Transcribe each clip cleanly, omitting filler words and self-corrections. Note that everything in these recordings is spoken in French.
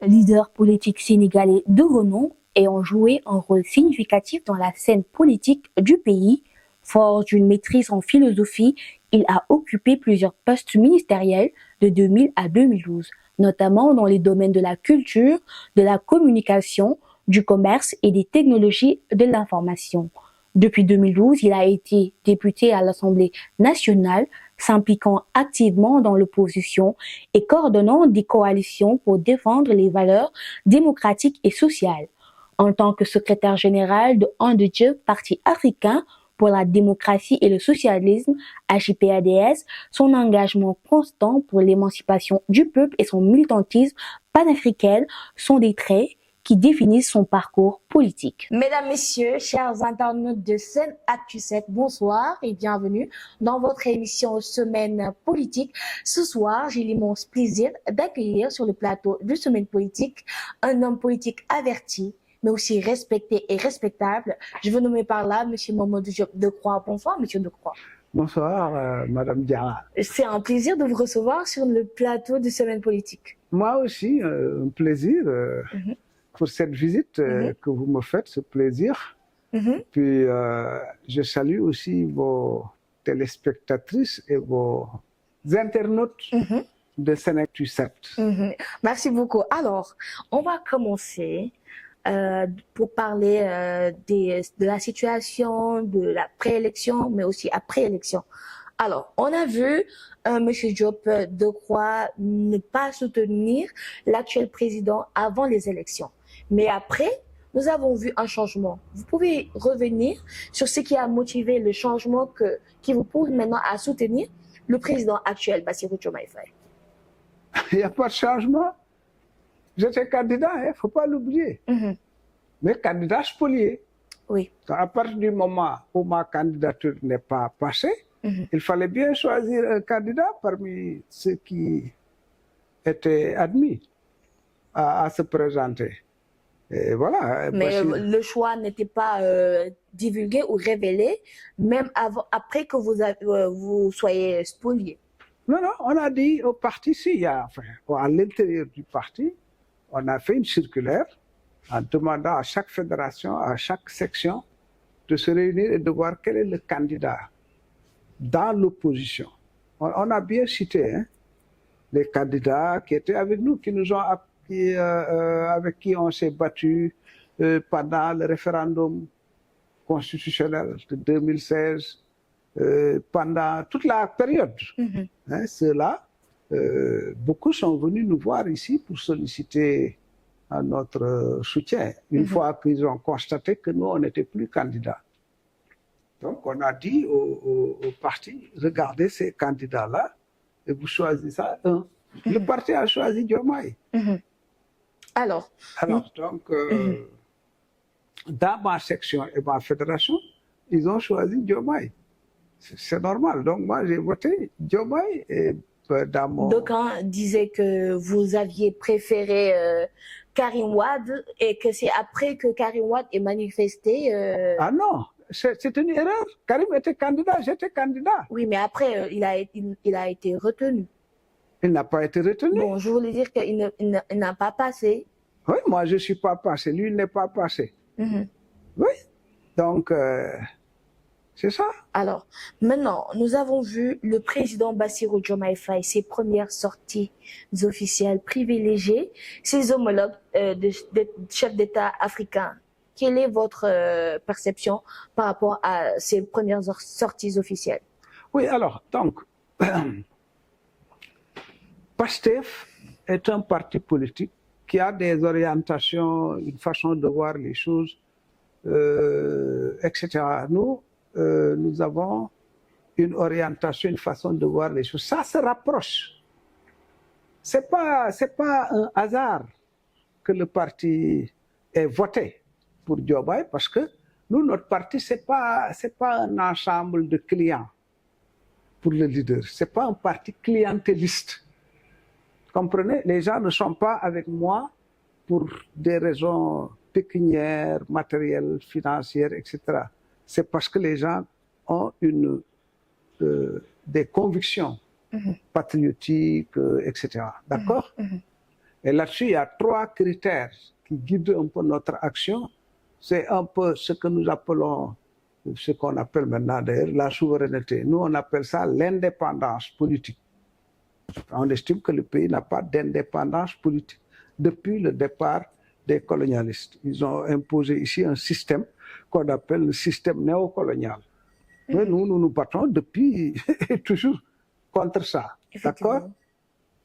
leader politique sénégalais de renom ayant joué un rôle significatif dans la scène politique du pays. Fort d'une maîtrise en philosophie, il a occupé plusieurs postes ministériels de 2000 à 2012, notamment dans les domaines de la culture, de la communication, du commerce et des technologies de l'information. Depuis 2012, il a été député à l'Assemblée nationale, s'impliquant activement dans l'opposition et coordonnant des coalitions pour défendre les valeurs démocratiques et sociales. En tant que secrétaire général de ANDE, Parti africain pour la démocratie et le socialisme, AJPADS, son engagement constant pour l'émancipation du peuple et son militantisme panafricain sont des traits qui définissent son parcours politique. Mesdames, Messieurs, chers internautes de Sen Actu 7, bonsoir et bienvenue dans votre émission Semaine Politique. Ce soir, j'ai l'immense plaisir d'accueillir sur le plateau de Semaine Politique un homme politique averti, mais aussi respecté et respectable. Je veux nommer par là M. Mamadou Diop Decroix. Bonsoir, M. Decroix. Bonsoir, Madame Diarra. C'est un plaisir de vous recevoir sur le plateau de Semaine Politique. Moi aussi, un plaisir pour cette visite que vous me faites, ce plaisir. Puis, je salue aussi vos téléspectatrices et vos internautes de Sen Actu 7. Merci beaucoup. Alors, on va commencer pour parler de la situation de la préélection, mais aussi après-élection. Alors, on a vu M. Diop Decroix ne pas soutenir l'actuel président avant les élections. Mais après, nous avons vu un changement. Vous pouvez revenir sur ce qui a motivé le changement qui vous pousse maintenant à soutenir le président actuel, Bassirou Diomaye Faye. Il n'y a pas de changement. J'étais candidat, il ne faut pas l'oublier. Mais candidat spolié. Oui. À partir du moment où ma candidature n'est pas passée, il fallait bien choisir un candidat parmi ceux qui étaient admis à se présenter. Et voilà. Mais le choix n'était pas divulgué ou révélé, même après que vous soyez spolié. Non, non, on a dit au parti, à l'intérieur du parti, on a fait une circulaire en demandant à chaque fédération, à chaque section, de se réunir et de voir quel est le candidat dans l'opposition. On a bien cité les candidats qui étaient avec nous, avec qui on s'est battu pendant le référendum constitutionnel de 2016, pendant toute la période. Ceux-là, beaucoup sont venus nous voir ici pour solliciter notre soutien, une fois qu'ils ont constaté que nous, on n'était plus candidats. Donc, on a dit au parti, regardez ces candidats-là et vous choisissez un. Le parti a choisi Diomaye. Alors, donc, dans ma section et ma fédération, ils ont choisi Diomaye. C'est normal. Donc, moi, j'ai voté Diomaye. Et dans mon... D'aucuns disaient que vous aviez préféré Karim Wade et que c'est après que Karim Wade ait manifesté... Ah non, c'est une erreur. Karim était candidat, j'étais candidat. Oui, mais après, il a été retenu. Il n'a pas été retenu. Bon, je voulais dire qu'il n'a pas passé. Oui, moi, je ne suis pas passé. Lui, il n'est pas passé. Oui, donc, c'est ça. Alors, maintenant, nous avons vu le président Bassirou Diomaye Faye, ses premières sorties officielles privilégiées, ses homologues de chefs d'État africains. Quelle est votre perception par rapport à ces premières sorties officielles? Oui, alors, donc, PASTEF est un parti politique qui a des orientations, une façon de voir les choses, etc. Nous avons une orientation, une façon de voir les choses. Ça se rapproche. C'est pas un hasard que le parti ait voté pour Diomaye, parce que nous, notre parti, c'est pas un ensemble de clients pour le leader. C'est pas un parti clientéliste. Comprenez? Les gens ne sont pas avec moi pour des raisons pécuniaires, matérielles, financières, etc. C'est parce que les gens ont des convictions patriotiques, etc. D'accord? Et là-dessus, il y a 3 critères qui guident un peu notre action. C'est un peu ce que nous appelons, ce qu'on appelle maintenant d'ailleurs la souveraineté. Nous, on appelle ça l'indépendance politique. On estime que le pays n'a pas d'indépendance politique depuis le départ des colonialistes. Ils ont imposé ici un système qu'on appelle le système néocolonial. Mais nous nous battons depuis toujours contre ça. D'accord?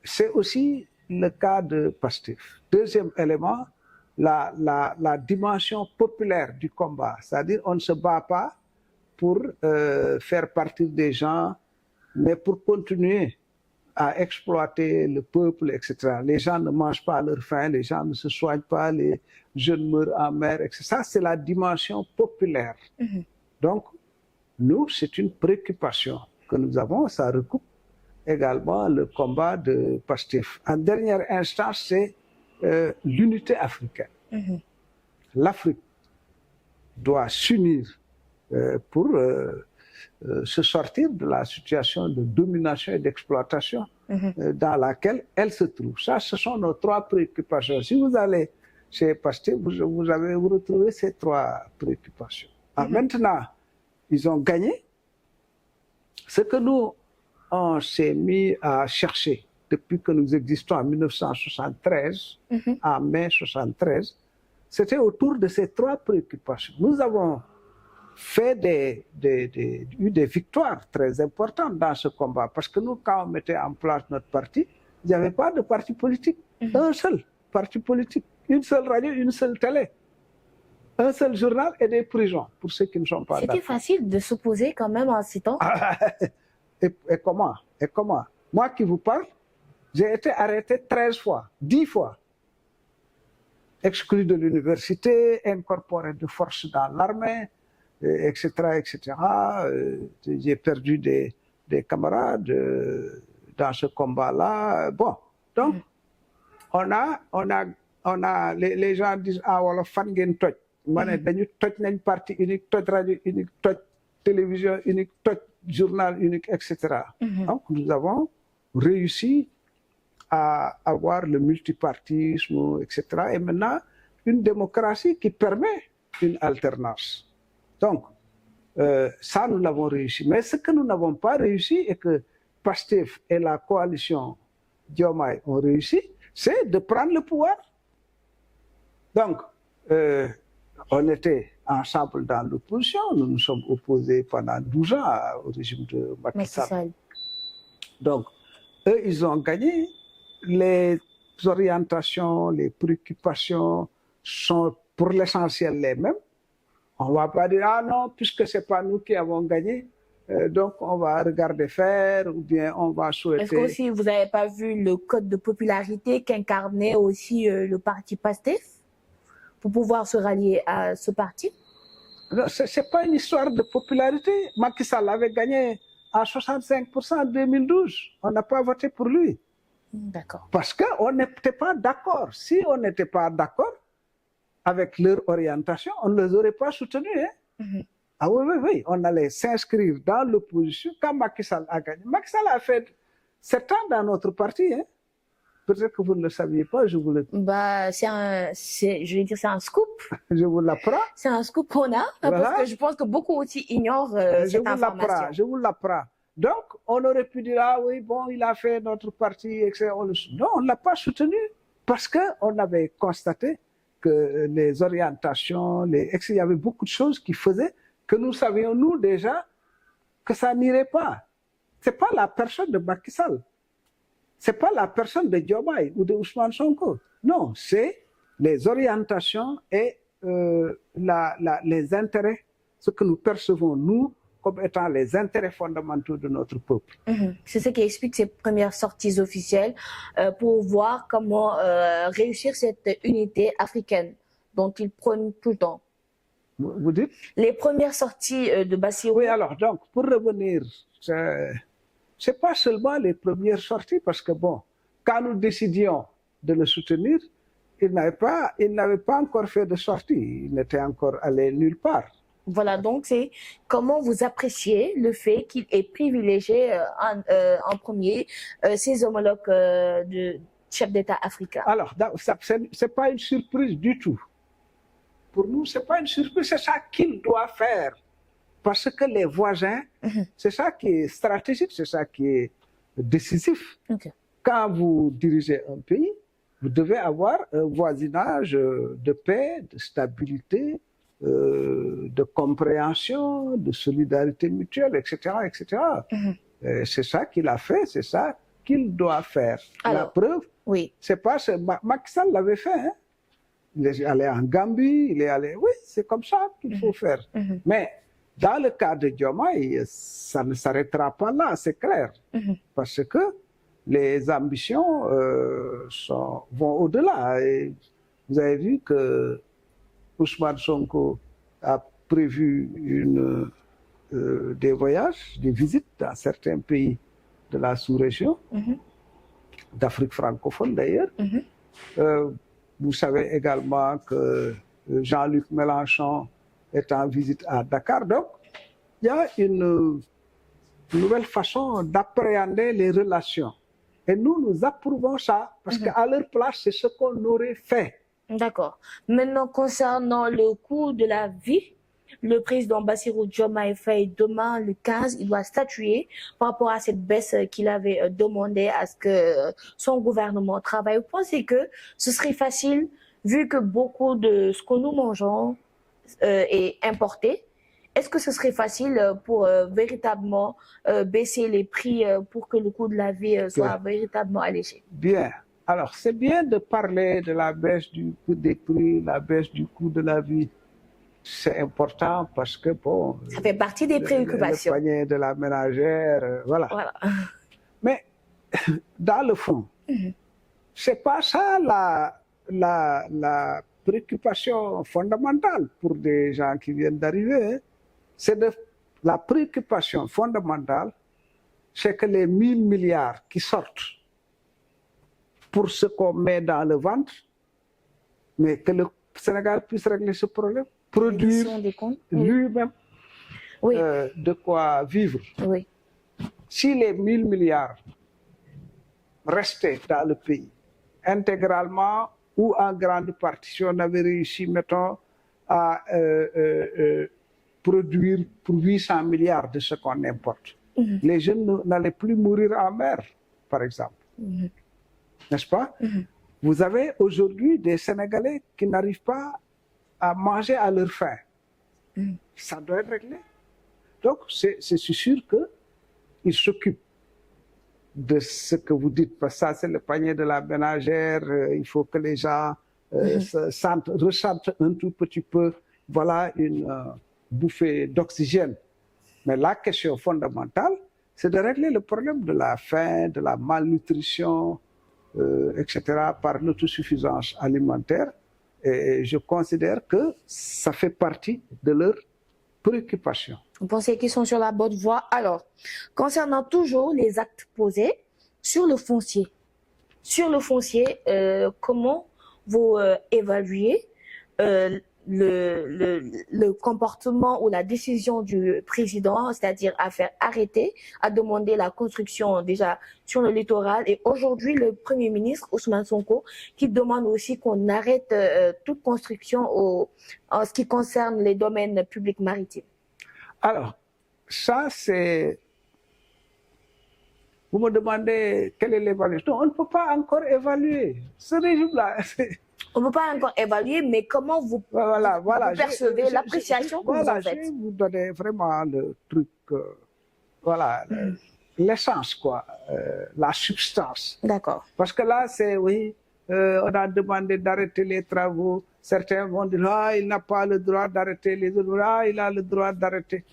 C'est aussi le cas de Pastef. Deuxième élément, la dimension populaire du combat. C'est-à-dire on ne se bat pas pour faire partir des gens, mais pour continuer à exploiter le peuple, etc. Les gens ne mangent pas à leur faim, les gens ne se soignent pas, les jeunes meurent en mer, etc. Ça, c'est la dimension populaire. Donc, nous, c'est une préoccupation que nous avons. Ça recoupe également le combat de Pastef. En dernière instance, c'est l'unité africaine. L'Afrique doit s'unir pour se sortir de la situation de domination et d'exploitation dans laquelle elle se trouve. Ça, ce sont nos 3 préoccupations. Si vous allez chez Pastef, vous retrouvez ces 3 préoccupations. Alors maintenant, ils ont gagné. Ce que nous, on s'est mis à chercher depuis que nous existons en 1973, en mai 1973, c'était autour de ces 3 préoccupations. Nous avons fait eu des victoires très importantes dans ce combat. Parce que nous, quand on mettait en place notre parti, il n'y avait pas de parti politique. Un seul parti politique. Une seule radio, une seule télé. Un seul journal et des prisons, pour ceux qui ne sont pas d'accord. C'était facile de s'opposer quand même en ces temps. Et comment? Et comment? Moi qui vous parle, j'ai été arrêté 13 fois, 10 fois. Exclu de l'université, incorporé de force dans l'armée, etc., etc. J'ai perdu des camarades dans ce combat-là. Bon, donc, les gens disent, ah, voilà, fan gen toj. Dañu toj nañ parti unique, toj radio unique, toj télévision unique, toj journal unique, etc. Donc, nous avons réussi à avoir le multipartisme, etc. Et maintenant, une démocratie qui permet une alternance. Donc, ça, nous l'avons réussi. Mais ce que nous n'avons pas réussi et que Pastef et la coalition Diomaye ont réussi, c'est de prendre le pouvoir. Donc, on était ensemble dans l'opposition, nous nous sommes opposés pendant 12 ans au régime de Macky Sall. Donc, eux, ils ont gagné. Les orientations, les préoccupations sont pour l'essentiel les mêmes. On ne va pas dire, ah non, puisque ce n'est pas nous qui avons gagné, donc on va regarder faire, ou bien on va souhaiter... Est-ce que aussi vous n'avez pas vu le code de popularité qu'incarnait aussi le parti Pastef pour pouvoir se rallier à ce parti? Ce n'est pas une histoire de popularité. Macky Sall avait gagné à 65% en 2012. On n'a pas voté pour lui. D'accord. Parce qu'on n'était pas d'accord. Si on n'était pas d'accord avec leur orientation, on ne les aurait pas soutenus. Ah oui, on allait s'inscrire dans l'opposition quand Macky Sall a gagné. Macky Sall a fait 7 ans dans notre parti. Peut-être que vous ne le saviez pas, je vous le... Bah, je vais dire, c'est un scoop. Je vous l'apprends. C'est un scoop qu'on a, voilà. Parce que je pense que beaucoup aussi ignorent cette information. Je vous l'apprends. Donc, on aurait pu dire, ah oui, bon, il a fait notre parti, etc. Non, on ne l'a pas soutenu parce qu'on avait constaté que les orientations, il y avait beaucoup de choses qui faisaient que nous savions, nous, déjà, que ça n'irait pas. Ce n'est pas la personne de Macky Sall. Ce n'est pas la personne de Diomaye ou de Ousmane Sonko. Non, c'est les orientations et les intérêts, ce que nous percevons, nous, comme étant les intérêts fondamentaux de notre peuple. C'est ce qui explique ces premières sorties officielles pour voir comment réussir cette unité africaine dont ils prônent tout le temps. Vous dites? Les premières sorties de Bassirou. Oui, alors, donc, pour revenir, ce n'est pas seulement les premières sorties, parce que, bon, quand nous décidions de le soutenir, il n'avait pas encore fait de sortie, il n'était encore allé nulle part. Voilà, donc c'est comment vous appréciez le fait qu'il ait privilégié en premier ses homologues chefs d'État africains. Alors, ce n'est pas une surprise du tout. Pour nous, ce n'est pas une surprise, c'est ça qu'il doit faire. Parce que les voisins, c'est ça qui est stratégique, c'est ça qui est décisif. Okay. Quand vous dirigez un pays, vous devez avoir un voisinage de paix, de stabilité, de compréhension, de solidarité mutuelle, etc. etc. C'est ça qu'il a fait, c'est ça qu'il doit faire. Alors, la preuve, oui. c'est pas... Macky Sall l'avait fait, hein? Il est allé en Gambie, il est allé... Oui, c'est comme ça qu'il faut faire. Mais dans le cas de Diomaye, ça ne s'arrêtera pas là, c'est clair. Parce que les ambitions vont au-delà. Et vous avez vu que Ousmane Sonko a prévu des voyages, des visites dans certains pays de la sous-région, d'Afrique francophone d'ailleurs. Vous savez également que Jean-Luc Mélenchon est en visite à Dakar. Donc, il y a une nouvelle façon d'appréhender les relations. Et nous approuvons ça, parce qu'à leur place, c'est ce qu'on aurait fait. D'accord. Maintenant, concernant le coût de la vie, le président Bassirou Diomaye Faye, demain, le 15, il doit statuer par rapport à cette baisse qu'il avait demandé à ce que son gouvernement travaille. Vous pensez que ce serait facile, vu que beaucoup de ce que nous mangeons est importé? Est-ce que ce serait facile pour véritablement baisser les prix pour que le coût de la vie soit véritablement allégé? Bien. Alors, c'est bien de parler de la baisse du coût des prix, la baisse du coût de la vie. C'est important parce que, bon... Ça fait partie des préoccupations. Le panier de la ménagère, voilà. Mais, dans le fond, c'est pas ça la préoccupation fondamentale pour des gens qui viennent d'arriver. C'est la préoccupation fondamentale, c'est que les 1000 milliards qui sortent pour ce qu'on met dans le ventre, mais que le Sénégal puisse régler ce problème, produire lui-même de quoi vivre. Oui. Si les 1000 milliards restaient dans le pays, intégralement ou en grande partie, si on avait réussi, mettons, à produire pour 800 milliards de ce qu'on importe, les jeunes n'allaient plus mourir en mer, par exemple. N'est-ce pas? Vous avez aujourd'hui des Sénégalais qui n'arrivent pas à manger à leur faim. Ça doit être réglé. Donc, c'est sûr qu'ils s'occupent de ce que vous dites, parce que ça, c'est le panier de la ménagère. Il faut que les gens ressentent un tout petit peu, voilà, une bouffée d'oxygène. Mais la question fondamentale, c'est de régler le problème de la faim, de la malnutrition, etc., par l'autosuffisance alimentaire. Et je considère que ça fait partie de leurs préoccupations. Vous pensez qu'ils sont sur la bonne voie? Alors, concernant toujours les actes posés sur le foncier, comment vous évaluez le comportement ou la décision du président, c'est-à-dire à faire arrêter, à demander la construction déjà sur le littoral, et aujourd'hui le Premier ministre Ousmane Sonko qui demande aussi qu'on arrête toute construction en ce qui concerne les domaines publics maritimes? Alors, ça c'est... Vous me demandez quelle est l'évaluation. On ne peut pas encore évaluer. Ce régime-là... On ne peut pas encore évaluer, mais comment vous percevez l'appréciation que vous en faites? Je vais vous donner vraiment le truc, l'essence, quoi, la substance. D'accord. Parce que là, c'est, oui, on a demandé d'arrêter les travaux. Certains vont dire, ah, il n'a pas le droit d'arrêter, les autres, ah, il a le droit d'arrêter.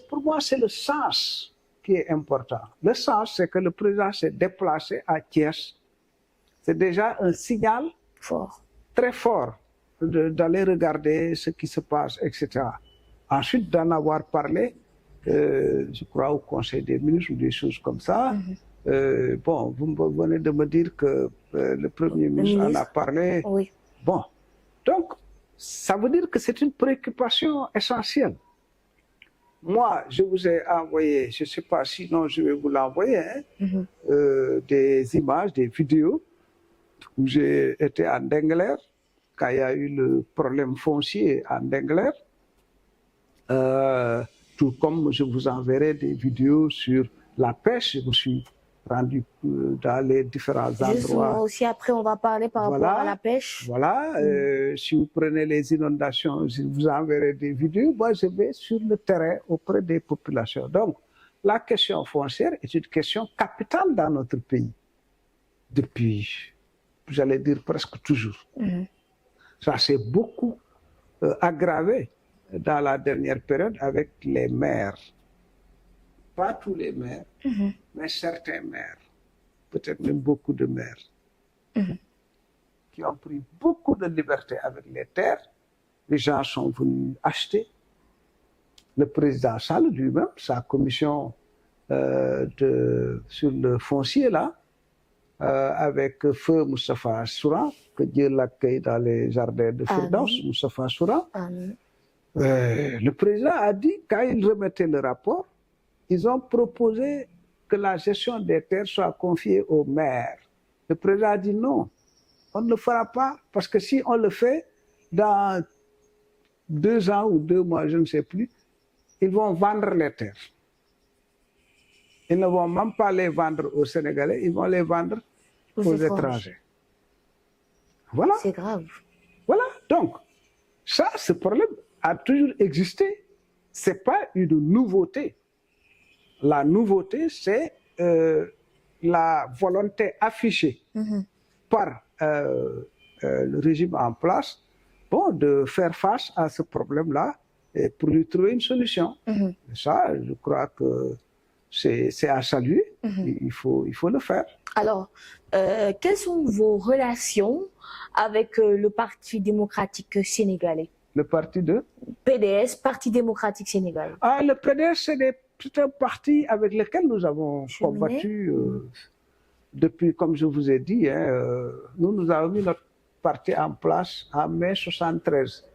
Pour moi, c'est le sens qui est important. Le sens, c'est que le président s'est déplacé à Thiès. C'est déjà un signal très fort d'aller regarder ce qui se passe, etc. Ensuite, d'en avoir parlé, je crois, au Conseil des ministres ou des choses comme ça. Bon, vous venez de me dire que le Premier ministre en a parlé. Oui. Bon, donc, ça veut dire que c'est une préoccupation essentielle. Moi, je vous ai envoyé, je ne sais pas, sinon je vais vous l'envoyer, des images, des vidéos où j'ai été à Ndengler, quand il y a eu le problème foncier à Ndengler. Tout comme je vous enverrai des vidéos sur la pêche. Je me suis rendu dans les différents endroits. Justement, aussi après, on va parler par rapport à la pêche. Voilà, si vous prenez les inondations, je vous enverrai des vidéos. Moi, je vais sur le terrain auprès des populations. Donc, la question foncière est une question capitale dans notre pays. Depuis, j'allais dire presque toujours. Ça s'est beaucoup aggravé dans la dernière période avec les maires. Pas tous les maires, mais certains maires, peut-être même beaucoup de maires, qui ont pris beaucoup de liberté avec les terres. Les gens sont venus acheter. Le président Sall lui-même, sa commission sur le foncier là, avec feu Moustapha Souran, que Dieu l'accueille dans les jardins de Firdaus, Moustapha Souran. Le président a dit, quand il remettait le rapport, ils ont proposé que la gestion des terres soit confiée aux maires. Le président a dit non, on ne le fera pas, parce que si on le fait, dans 2 ans ou 2 mois, je ne sais plus, ils vont vendre les terres. Ils ne vont même pas les vendre aux Sénégalais, ils vont les vendre aux étrangers. Voilà. C'est grave. Voilà, donc, ça, ce problème a toujours existé. Ce n'est pas une nouveauté. La nouveauté, c'est la volonté affichée par le régime en place, de faire face à ce problème-là et pour lui trouver une solution. Et ça, je crois que c'est à saluer. Il faut le faire. Alors, quelles sont vos relations avec le Parti démocratique sénégalais? Le parti de PDS, Parti démocratique sénégalais. Ah, le PDS, c'est un parti avec lequel nous avons combattu depuis, comme je vous ai dit, nous avons mis notre parti en place en mai 1973.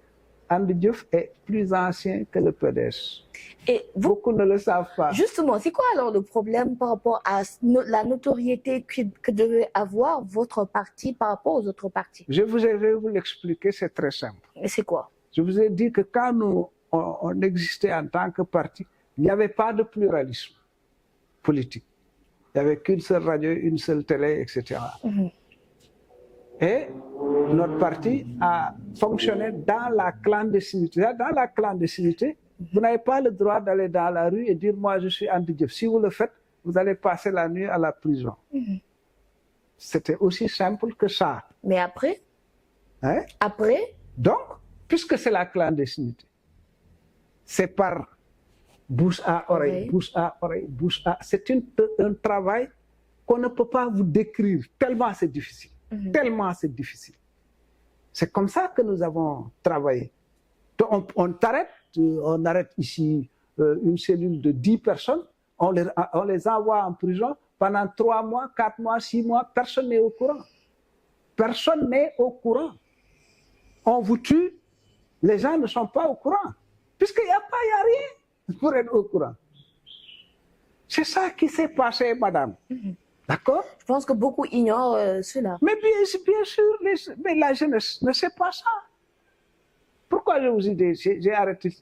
Andy Diouf est plus ancien que le PDS. Et beaucoup ne le savent pas. Justement, c'est quoi alors le problème par rapport à la notoriété que devait avoir votre parti par rapport aux autres partis? Je vais vous l'expliquer, c'est très simple. Et c'est quoi? Je vous ai dit que quand on existait en tant que parti, il n'y avait pas de pluralisme politique. Il n'y avait qu'une seule radio, une seule télé, etc. Et notre parti a fonctionné dans la clandestinité. Dans la clandestinité, vous n'avez pas le droit d'aller dans la rue et dire « moi je suis Andy Diouf ». Si vous le faites, vous allez passer la nuit à la prison. C'était aussi simple que ça. Mais après? Hein? Après? Donc, puisque c'est la clandestinité, c'est par bouche à oreille, bouche à oreille, bouche à... C'est un travail qu'on ne peut pas vous décrire, tellement c'est difficile. Tellement c'est difficile. C'est comme ça que nous avons travaillé. Donc, on arrête ici une cellule de 10 personnes, on les envoie en prison pendant 3 mois, 4 mois, 6 mois, personne n'est au courant. Personne n'est au courant. On vous tue, les gens ne sont pas au courant, puisqu'il n'y a rien pour être au courant. C'est ça qui s'est passé, madame. D'accord? Je pense que beaucoup ignorent cela. Mais bien sûr, mais la jeunesse ne sait pas ça. Pourquoi je vous ai dit, j'ai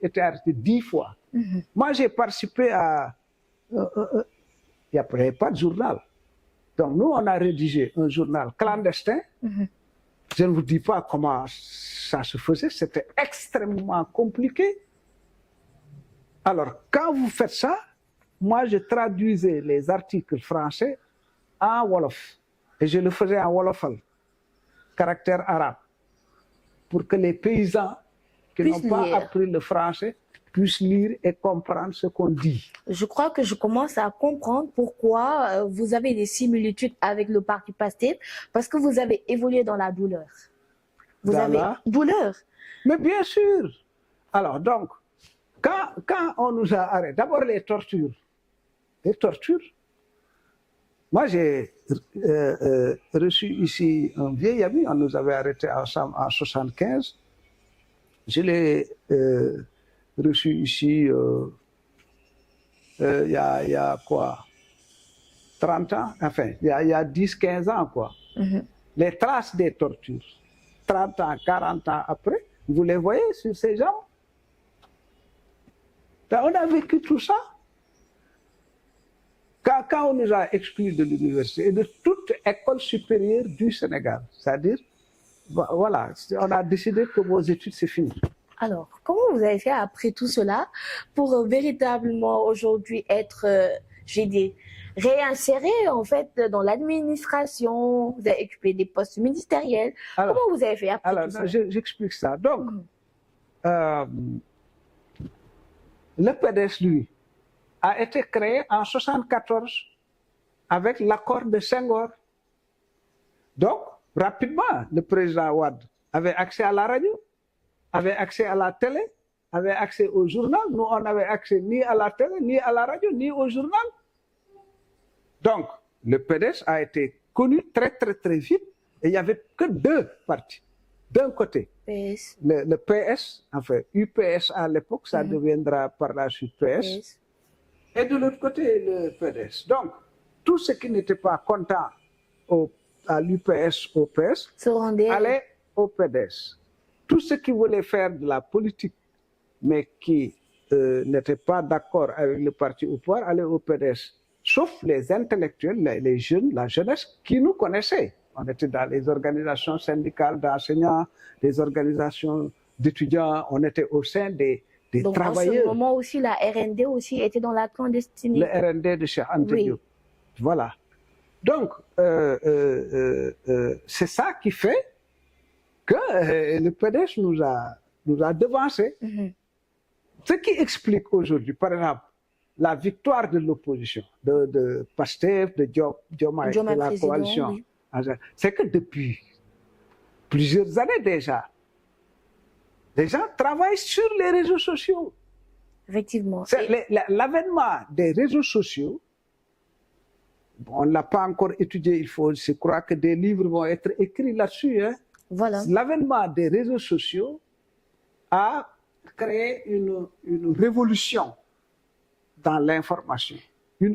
été arrêté 10 fois. Moi, j'ai participé à... Il n'y avait pas de journal. Donc, nous, on a rédigé un journal clandestin. Je ne vous dis pas comment ça se faisait. C'était extrêmement compliqué. Alors, quand vous faites ça, moi, je traduisais les articles français en Wolof. Et je le faisais en Wolofal, caractère arabe, pour que les paysans qui n'ont pas appris le français puissent lire et comprendre ce qu'on dit. Je crois que je commence à comprendre pourquoi vous avez des similitudes avec le parti PASTEF, parce que vous avez évolué dans la douleur. Vous avez douleur. Mais bien sûr. Alors donc, quand on nous a arrêtés, d'abord les tortures. Les tortures. Moi, j'ai reçu ici un vieil ami, on nous avait arrêtés ensemble en 1975. Je l'ai reçu ici il y a quoi, 30 ans, enfin, il y a 10, 15 ans, quoi. Les traces des tortures, 30 ans, 40 ans après, vous les voyez sur ces gens. On a vécu tout ça. Quand on nous a exclus de l'université et de toute école supérieure du Sénégal, c'est-à-dire, voilà, on a décidé que vos études, c'est fini. Alors, comment vous avez fait après tout cela pour véritablement aujourd'hui être, j'ai dit, réinséré en fait dans l'administration, vous avez occupé des postes ministériels. Alors, comment vous avez fait après tout cela? J'explique ça. Donc, le PDS, lui, a été créé en 1974 avec l'accord de Senghor. Donc, rapidement, le président Wade avait accès à la radio, avait accès à la télé, avait accès au journal. Nous, on n'avait accès ni à la télé, ni à la radio, ni au journal. Donc, le PDS a été connu très, très, très vite. Et il n'y avait que deux partis. D'un côté, le PS, enfin, UPS à l'époque, ça deviendra par la suite PS. Et de l'autre côté, le PDS. Donc, tous ceux qui n'étaient pas contents à l'UPS, au PS, allaient au PDS. Tous ceux qui voulaient faire de la politique, mais qui n'étaient pas d'accord avec le parti au pouvoir, allaient au PDS. Sauf les intellectuels, les jeunes, la jeunesse, qui nous connaissaient. On était dans les organisations syndicales d'enseignants, des organisations d'étudiants, on était au sein des donc, travailleurs. En ce moment aussi, la RND aussi était dans la clandestinité. Le RND de Cheikh Anta Diop. Voilà. Donc, c'est ça qui fait que le PDS nous a devancés. Ce qui explique aujourd'hui, par exemple, la victoire de l'opposition, de Pastef, de Diomaye, de la coalition, c'est que depuis plusieurs années déjà, les gens travaillent sur les réseaux sociaux. Effectivement. L'avènement des réseaux sociaux, on ne l'a pas encore étudié, je crois que des livres vont être écrits là-dessus. Hein. Voilà. L'avènement des réseaux sociaux a créé une révolution dans l'information.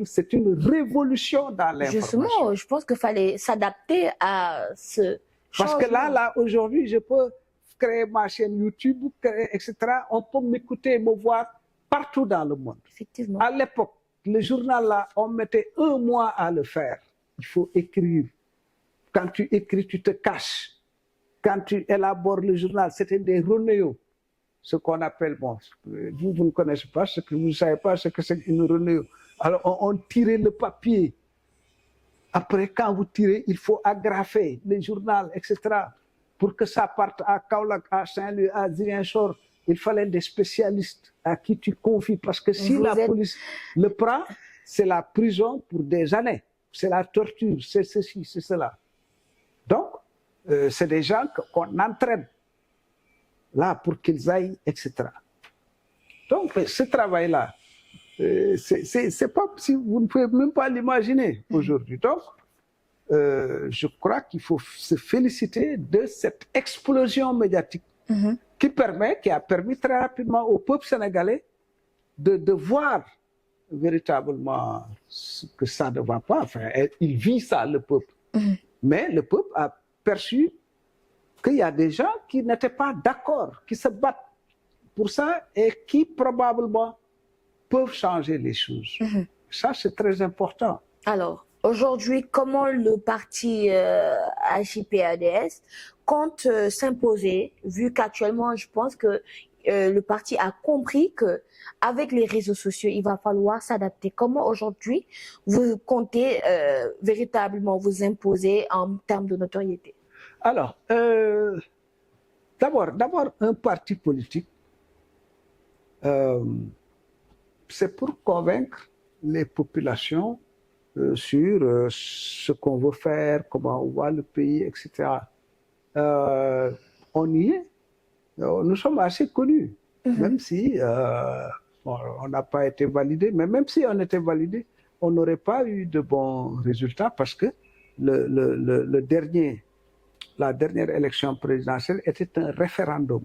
C'est une révolution dans l'information. Justement, je pense qu'il fallait s'adapter à ce changement. Parce que là aujourd'hui, je peux créer ma chaîne YouTube, etc. On peut m'écouter, me voir partout dans le monde. Effectivement. À l'époque, le journal là, on mettait 1 mois à le faire. Il faut écrire. Quand tu écris, tu te caches. Quand tu élabores le journal, c'était des renéos. Ce qu'on appelle, bon, vous ne connaissez pas, vous ne savez pas ce que c'est une renéo. Alors, on tirait le papier. Après, quand vous tirez, il faut agrafer le journal, etc. Pour que ça parte à Kaolack, à Saint-Louis, à Ziguinchor. Il fallait des spécialistes à qui tu confies. Parce que si la police le prend, c'est la prison pour des années. C'est la torture, c'est ceci, c'est cela. Donc, c'est des gens qu'on entraîne là pour qu'ils aillent, etc. Donc, ce travail-là, c'est pas si vous ne pouvez même pas l'imaginer aujourd'hui. Donc, je crois qu'il faut se féliciter de cette explosion médiatique qui a permis très rapidement au peuple sénégalais de voir véritablement ce que ça ne va pas. Enfin, il vit ça, le peuple. Mais le peuple a perçu qu'il y a des gens qui n'étaient pas d'accord, qui se battent pour ça et qui probablement peuvent changer les choses. Ça, c'est très important. Alors, aujourd'hui, comment le parti AJPADS compte s'imposer, vu qu'actuellement, je pense que le parti a compris que avec les réseaux sociaux, il va falloir s'adapter. Comment aujourd'hui vous comptez véritablement vous imposer en termes de notoriété? Alors, d'abord, un parti politique, c'est pour convaincre les populations sur ce qu'on veut faire, comment on voit le pays, etc. On y est. Nous sommes assez connus, même si on n'a pas été validé. Mais même si on était validé, on n'aurait pas eu de bons résultats parce que la dernière élection présidentielle était un référendum.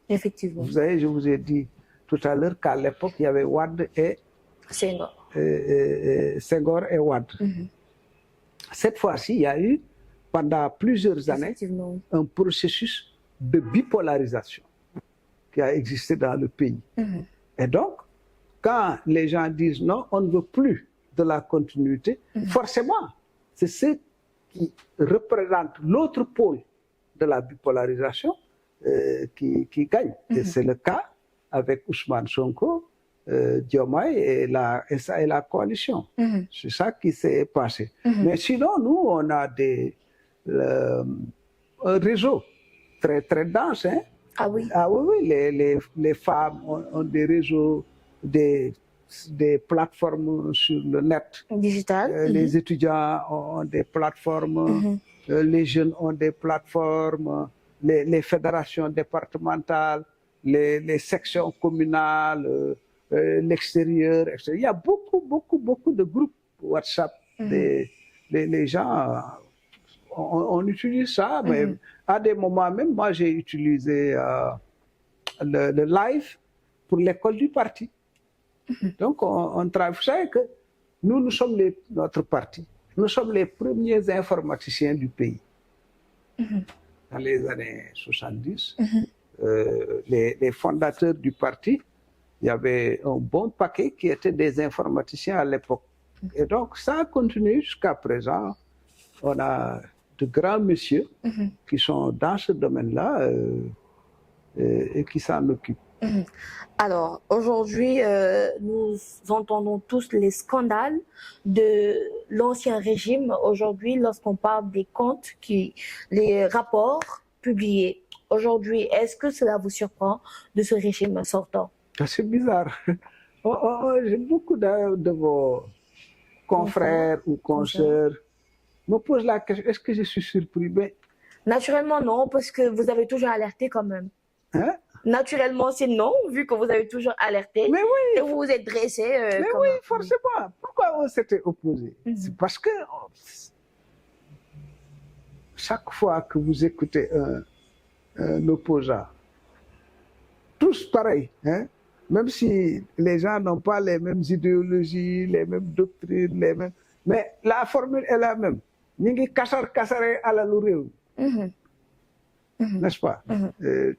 Effectivement. Vous savez, je vous ai dit tout à l'heure qu'à l'époque, il y avait Wade et Senghor et Wade. Cette fois-ci, il y a eu, pendant plusieurs années, un processus de bipolarisation qui a existé dans le pays. Et donc, quand les gens disent non, on ne veut plus de la continuité, forcément, c'est ceux qui représentent l'autre pôle de la bipolarisation qui gagnent. Et c'est le cas avec Ousmane Sonko, Diomaye et la coalition. C'est ça qui s'est passé. Mais sinon, nous, on a un réseau très, très dense. Hein? Ah oui? Ah oui, les femmes ont des réseaux, des plateformes sur le net. Digital. Les étudiants ont des plateformes, les jeunes ont des plateformes, les fédérations départementales, les sections communales, l'extérieur, etc. Il y a beaucoup de groupes WhatsApp. Les gens, on utilise ça, mais à des moments même, moi j'ai utilisé le live pour l'école du parti. Donc on travaille. Vous savez que nous sommes notre parti, nous sommes les premiers informaticiens du pays. Dans les années 70, les fondateurs du parti, il y avait un bon paquet qui étaient des informaticiens à l'époque. Et donc, ça a continué jusqu'à présent. On a de grands messieurs qui sont dans ce domaine-là et qui s'en occupent. Alors, aujourd'hui, nous entendons tous les scandales de l'ancien régime. Aujourd'hui, lorsqu'on parle des comptes, les rapports publiés. Aujourd'hui, est-ce que cela vous surprend de ce régime sortant? C'est bizarre. J'ai beaucoup de vos confrères ou consoeurs me posent la question, est-ce que je suis surpris? Mais... Naturellement, non, parce que vous avez toujours alerté quand même. Hein? Naturellement, c'est non, vu que vous avez toujours alerté. Mais oui. Et vous vous êtes dressé. Mais oui, forcément. Pourquoi on s'était opposé? C'est parce que chaque fois que vous écoutez un opposant, tous pareils, hein? Même si les gens n'ont pas les mêmes idéologies, les mêmes doctrines, mais la formule est la même. Ningi kasar kasare ala l'oreille. N'est-ce pas?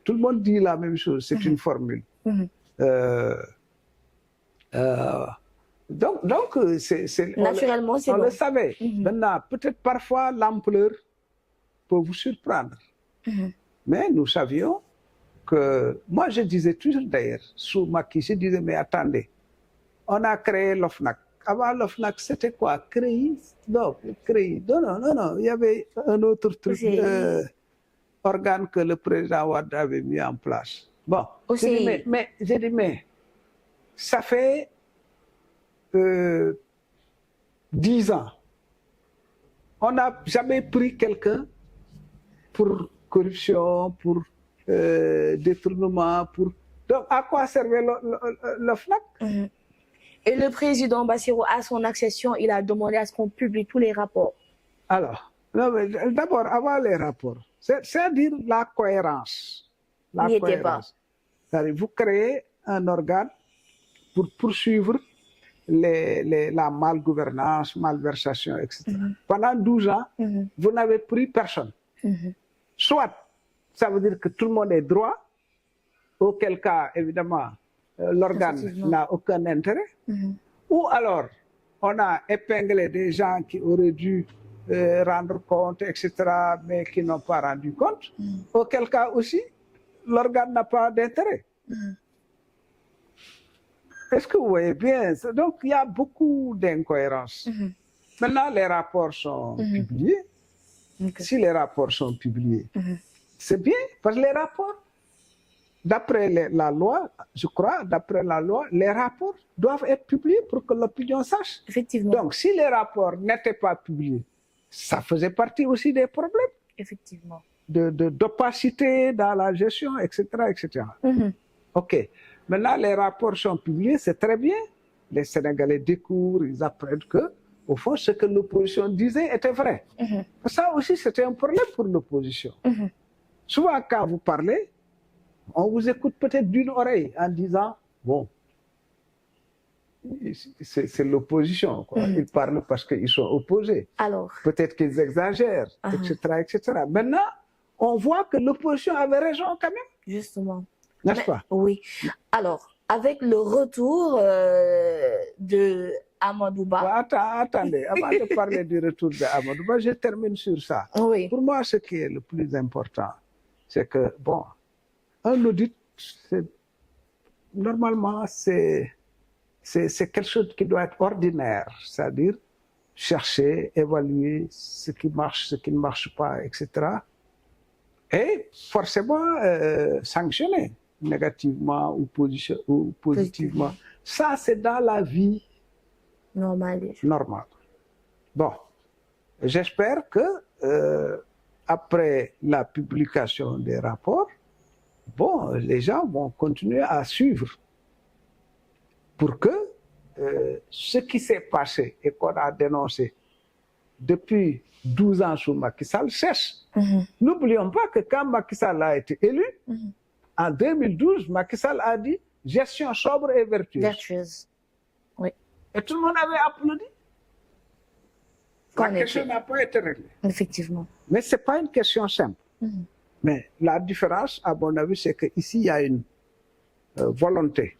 Tout le monde dit la même chose, c'est une formule. Donc naturellement, on le savait. Maintenant, peut-être parfois l'ampleur peut vous surprendre. Mais nous savions que, moi je disais toujours d'ailleurs, sous Macky, je disais, mais attendez, on a créé l'OFNAC. Avant l'OFNAC, c'était quoi? Créé? Non, il y avait un autre truc, organe que le président Wade avait mis en place. Bon, j'ai dit, mais ça fait 10 ans. On n'a jamais pris quelqu'un pour corruption, pour détournement, Donc, à quoi servait l'OFNAC? Et le président Bassirou, à son accession, il a demandé à ce qu'on publie tous les rapports. Alors, d'abord, avant les rapports, c'est-à-dire la cohérence. C'est-à-dire, vous créez un organe pour poursuivre la malgouvernance, malversation, etc. Pendant 12 ans, vous n'avez pris personne. Soit, ça veut dire que tout le monde est droit, auquel cas, évidemment, l'organe n'a aucun intérêt. Ou alors, on a épinglé des gens qui auraient dû rendre compte, etc., mais qui n'ont pas rendu compte. Auquel cas aussi, l'organe n'a pas d'intérêt. Est-ce que vous voyez bien? Donc, il y a beaucoup d'incohérences. Maintenant, les rapports sont publiés. Si les rapports sont publiés, c'est bien, parce que les rapports, d'après la loi, je crois, d'après la loi, les rapports doivent être publiés pour que l'opinion sache. Effectivement. Donc, si les rapports n'étaient pas publiés, ça faisait partie aussi des problèmes. Effectivement. D'opacité dans la gestion, etc., etc. OK. Maintenant, les rapports sont publiés, c'est très bien. Les Sénégalais découvrent, ils apprennent que, au fond, ce que l'opposition disait était vrai. Ça aussi, c'était un problème pour l'opposition. Souvent, quand vous parlez, on vous écoute peut-être d'une oreille en disant, bon, c'est l'opposition, quoi. Ils parlent parce qu'ils sont opposés. Alors, Peut-être qu'ils exagèrent, etc., etc. Maintenant, on voit que l'opposition avait raison quand même. justement. N'est-ce pas? Oui. Alors, avec le retour de Amadouba. Attendez, avant de parler du retour d'Amadouba, je termine sur ça. Oui. Pour moi, ce qui est le plus important, c'est que, bon, un audit, normalement, c'est quelque chose qui doit être ordinaire, c'est-à-dire chercher, évaluer ce qui marche, ce qui ne marche pas, etc. Et forcément sanctionner négativement ou positivement. Ça, c'est dans la vie Normale. Bon, j'espère que après la publication des rapports, bon, les gens vont continuer à suivre pour que ce qui s'est passé et qu'on a dénoncé depuis 12 ans sous Macky Sall cesse. N'oublions pas que quand Macky Sall a été élu, en 2012, Macky Sall a dit gestion sobre et vertueuse. Vertueuse. Oui. Et tout le monde avait applaudi. La question n'a pas été réglée. Effectivement. Mais ce n'est pas une question simple. Mais la différence, à mon avis, c'est qu'ici, il y a une volonté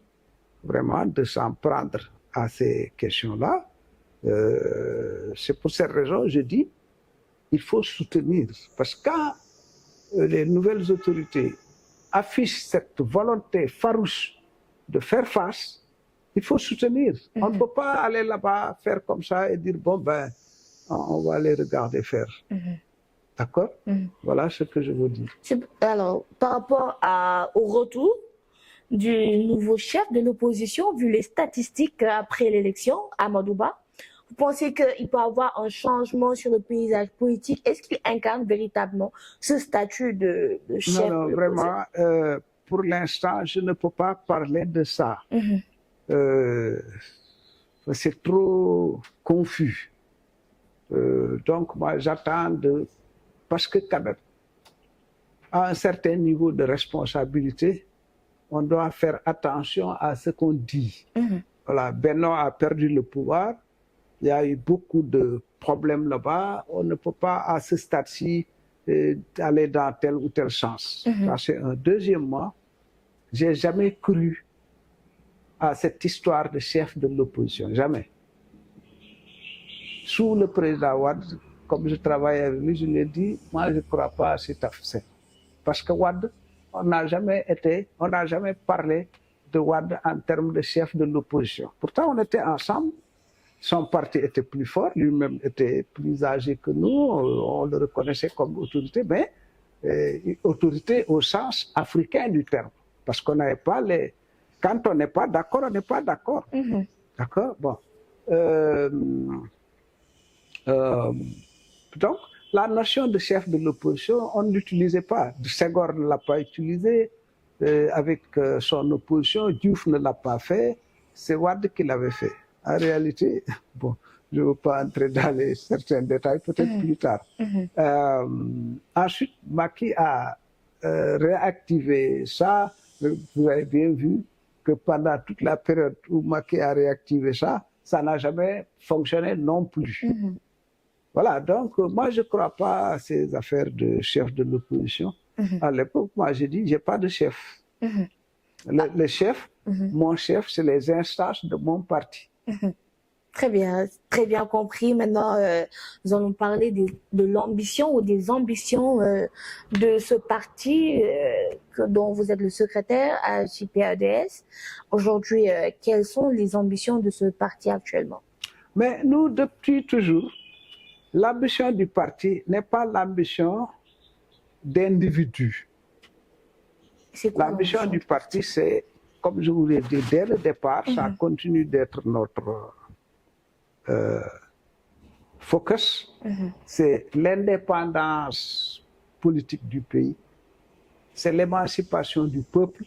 vraiment de s'en prendre à ces questions-là. C'est pour cette raison, je dis, il faut soutenir. Parce que quand les nouvelles autorités affichent cette volonté farouche de faire face, il faut soutenir. On ne peut pas aller là-bas, faire comme ça et dire, bon, ben, on va les regarder faire. D'accord? Voilà ce que je veux dire. Alors, par rapport au retour du nouveau chef de l'opposition, vu les statistiques après l'élection, Amadouba, vous pensez qu'il peut y avoir un changement sur le paysage politique? Est-ce qu'il incarne véritablement ce statut de chef? Non, vraiment, pour l'instant, je ne peux pas parler de ça. C'est trop confus. Donc, moi, j'attends de... Parce que quand même, à un certain niveau de responsabilité, on doit faire attention à ce qu'on dit. Voilà, Benno a perdu le pouvoir. Il y a eu beaucoup de problèmes là-bas. On ne peut pas, à ce stade-ci, aller dans tel ou tel sens. Ça, c'est un. Deuxièmement, j'ai jamais cru à cette histoire de chef de l'opposition. Jamais. Sous le président Wade, comme je travaille avec lui, je lui ai dit, moi, je ne crois pas à cette affaire. Parce que Wade, on n'a jamais parlé de Wade en termes de chef de l'opposition. Pourtant, on était ensemble. Son parti était plus fort, lui-même était plus âgé que nous, on le reconnaissait comme autorité, mais autorité au sens africain du terme. Parce qu'on n'avait pas les... Quand on n'est pas d'accord, on n'est pas d'accord. D'accord? Bon. Donc, la notion de chef de l'opposition, on ne l'utilisait pas. Senghor ne l'a pas utilisé avec son opposition, Diouf ne l'a pas fait, c'est Wade qui l'avait fait. En réalité, bon, je ne veux pas entrer dans certains détails, peut-être plus tard. Ensuite, Macky a réactivé ça. Vous avez bien vu que pendant toute la période où Macky a réactivé ça, ça n'a jamais fonctionné non plus. Voilà, donc moi je ne crois pas à ces affaires de chef de l'opposition. À l'époque, moi j'ai dit, je n'ai pas de chef. Le chef, mon chef, c'est les instances de mon parti. Très bien compris. Maintenant, nous allons parler de l'ambition ou des ambitions de ce parti dont vous êtes le secrétaire à JPADS. Aujourd'hui, quelles sont les ambitions de ce parti actuellement? Mais nous, depuis toujours, l'ambition du parti n'est pas l'ambition d'individus. L'ambition du parti, c'est, comme je vous l'ai dit dès le départ, ça continue d'être notre focus, c'est l'indépendance politique du pays, c'est l'émancipation du peuple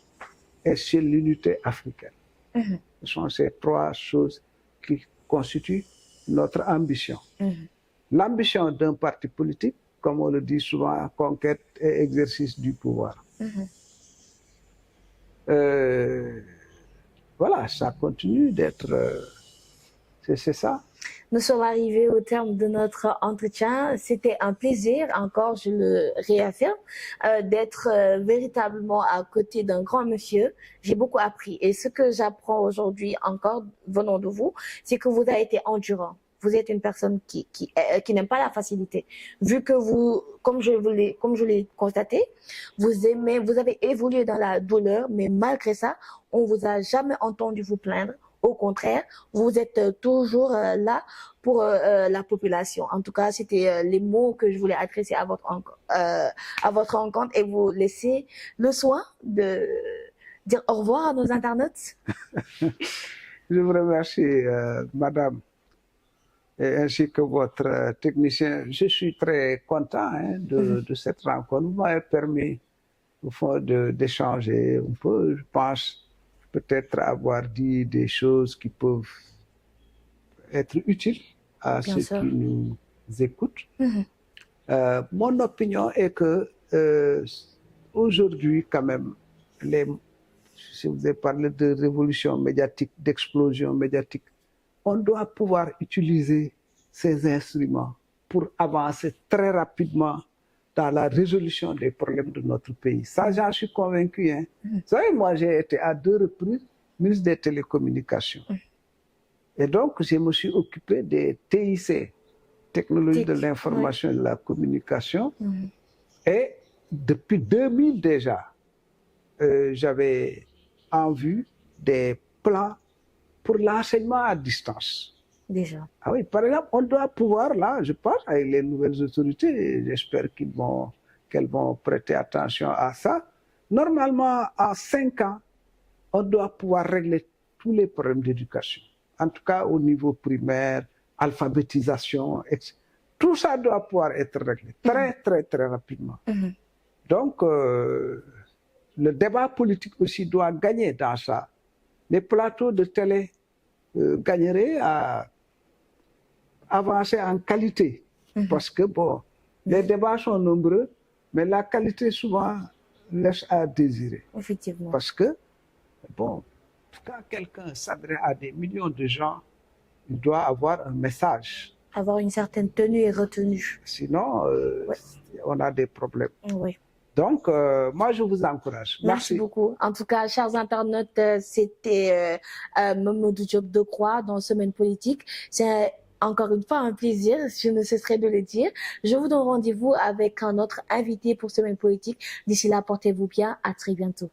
et c'est l'unité africaine. Ce sont ces trois choses qui constituent notre ambition. L'ambition d'un parti politique, comme on le dit souvent, conquête et exercice du pouvoir. Voilà, ça continue d'être C'est ça. Nous sommes arrivés au terme de notre entretien. C'était un plaisir, encore, je le réaffirme, d'être véritablement à côté d'un grand monsieur. J'ai beaucoup appris. Et ce que j'apprends aujourd'hui encore venant de vous, c'est que vous avez été endurant. Vous êtes une personne qui n'aime pas la facilité. Vu que vous, comme je l'ai constaté, vous avez évolué dans la douleur, mais malgré ça, on vous a jamais entendu vous plaindre. Au contraire, vous êtes toujours là pour la population. En tout cas, c'était les mots que je voulais adresser à votre rencontre et vous laisser le soin de dire au revoir à nos internautes. Je vous remercie, madame, et ainsi que votre technicien. Je suis très content de cette rencontre. Vous m'avez permis, au fond, d'échanger un peu, je pense, peut-être avoir dit des choses qui peuvent être utiles à ceux qui nous écoutent. Mon opinion est que aujourd'hui, quand même, si vous avez parlé de révolution médiatique, d'explosion médiatique, on doit pouvoir utiliser ces instruments pour avancer très rapidement dans la résolution des problèmes de notre pays. Ça, j'en suis convaincu. Vous savez, moi, j'ai été à 2 reprises ministre des Télécommunications. Et donc, je me suis occupé des TIC, Technologies de l'Information et de la Communication. Et depuis 2000 déjà, j'avais en vue des plans pour l'enseignement à distance. Déjà. Ah oui, par exemple, on doit pouvoir, là, je pense, avec les nouvelles autorités, j'espère qu'elles vont prêter attention à ça. Normalement, en 5 ans, on doit pouvoir régler tous les problèmes d'éducation. En tout cas, au niveau primaire, alphabétisation, etc. Tout ça doit pouvoir être réglé très, très, très rapidement. Donc, le débat politique aussi doit gagner dans ça. Les plateaux de télé gagneraient à avancer en qualité. Parce que, bon, les débats sont nombreux, mais la qualité souvent laisse à désirer. Effectivement. Parce que, bon, quand quelqu'un s'adresse à des millions de gens, il doit avoir un message. Avoir une certaine tenue et retenue. Sinon, on a des problèmes. Oui. Donc, moi, je vous encourage. Merci beaucoup. En tout cas, chers internautes, c'était Mamadou Diop Decroix dans Semaine Politique. C'est encore une fois un plaisir, je ne cesserai de le dire. Je vous donne rendez-vous avec un autre invité pour Semaine Politique. D'ici là, portez-vous bien. À très bientôt.